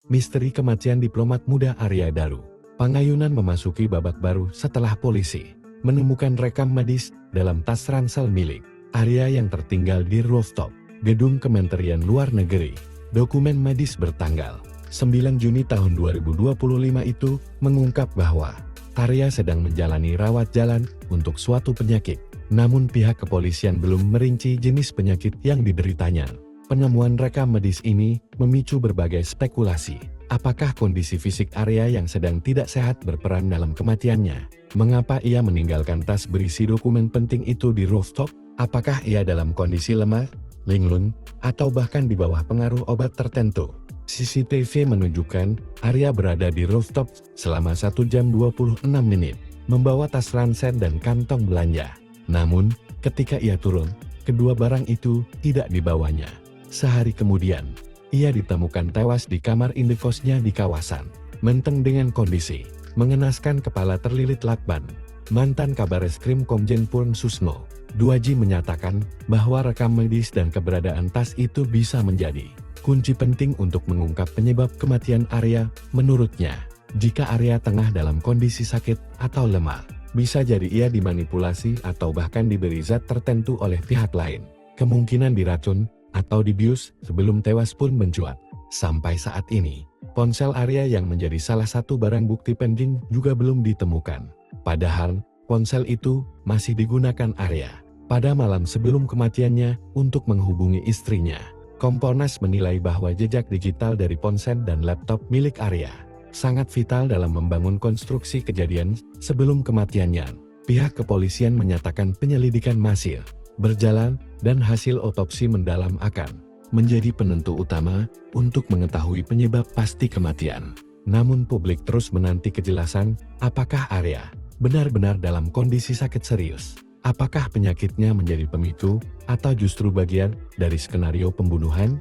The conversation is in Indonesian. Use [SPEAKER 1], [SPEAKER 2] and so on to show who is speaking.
[SPEAKER 1] Misteri kematian diplomat muda Arya Daru. Pangayunan memasuki babak baru setelah polisi menemukan rekam medis dalam tas ransel milik Arya yang tertinggal di rooftop gedung Kementerian Luar Negeri. Dokumen medis bertanggal 9 Juni tahun 2025 itu mengungkap bahwa Arya sedang menjalani rawat jalan untuk suatu penyakit. Namun pihak kepolisian belum merinci jenis penyakit yang dideritanya. Penemuan rekam medis ini memicu berbagai spekulasi. Apakah kondisi fisik Arya yang sedang tidak sehat berperan dalam kematiannya? Mengapa ia meninggalkan tas berisi dokumen penting itu di rooftop? Apakah ia dalam kondisi lemah, linglung, atau bahkan di bawah pengaruh obat tertentu? CCTV menunjukkan Arya berada di rooftop selama 1 jam 26 menit, membawa tas ransel dan kantong belanja. Namun, ketika ia turun, kedua barang itu tidak dibawanya. Sehari kemudian, ia ditemukan tewas di kamar indekosnya di kawasan Menteng dengan kondisi mengenaskan kepala terlilit lakban. Mantan Kabareskrim Komjen Purn Susno Duaji menyatakan bahwa rekam medis dan keberadaan tas itu bisa menjadi kunci penting untuk mengungkap penyebab kematian Arya. Menurutnya, jika Arya tengah dalam kondisi sakit atau lemah, bisa jadi ia dimanipulasi atau bahkan diberi zat tertentu oleh pihak lain. Kemungkinan diracun atau dibius sebelum tewas pun mencuat. Sampai saat ini, ponsel Arya yang menjadi salah satu barang bukti penting juga belum ditemukan. Padahal, ponsel itu masih digunakan Arya pada malam sebelum kematiannya untuk menghubungi istrinya. Kompolnas menilai bahwa jejak digital dari ponsel dan laptop milik Arya sangat vital dalam membangun konstruksi kejadian sebelum kematiannya. Pihak kepolisian menyatakan penyelidikan masih berjalan dan hasil otopsi mendalam akan menjadi penentu utama untuk mengetahui penyebab pasti kematian. Namun publik terus menanti kejelasan apakah Arya benar-benar dalam kondisi sakit serius. Apakah penyakitnya menjadi pemicu atau justru bagian dari skenario pembunuhan?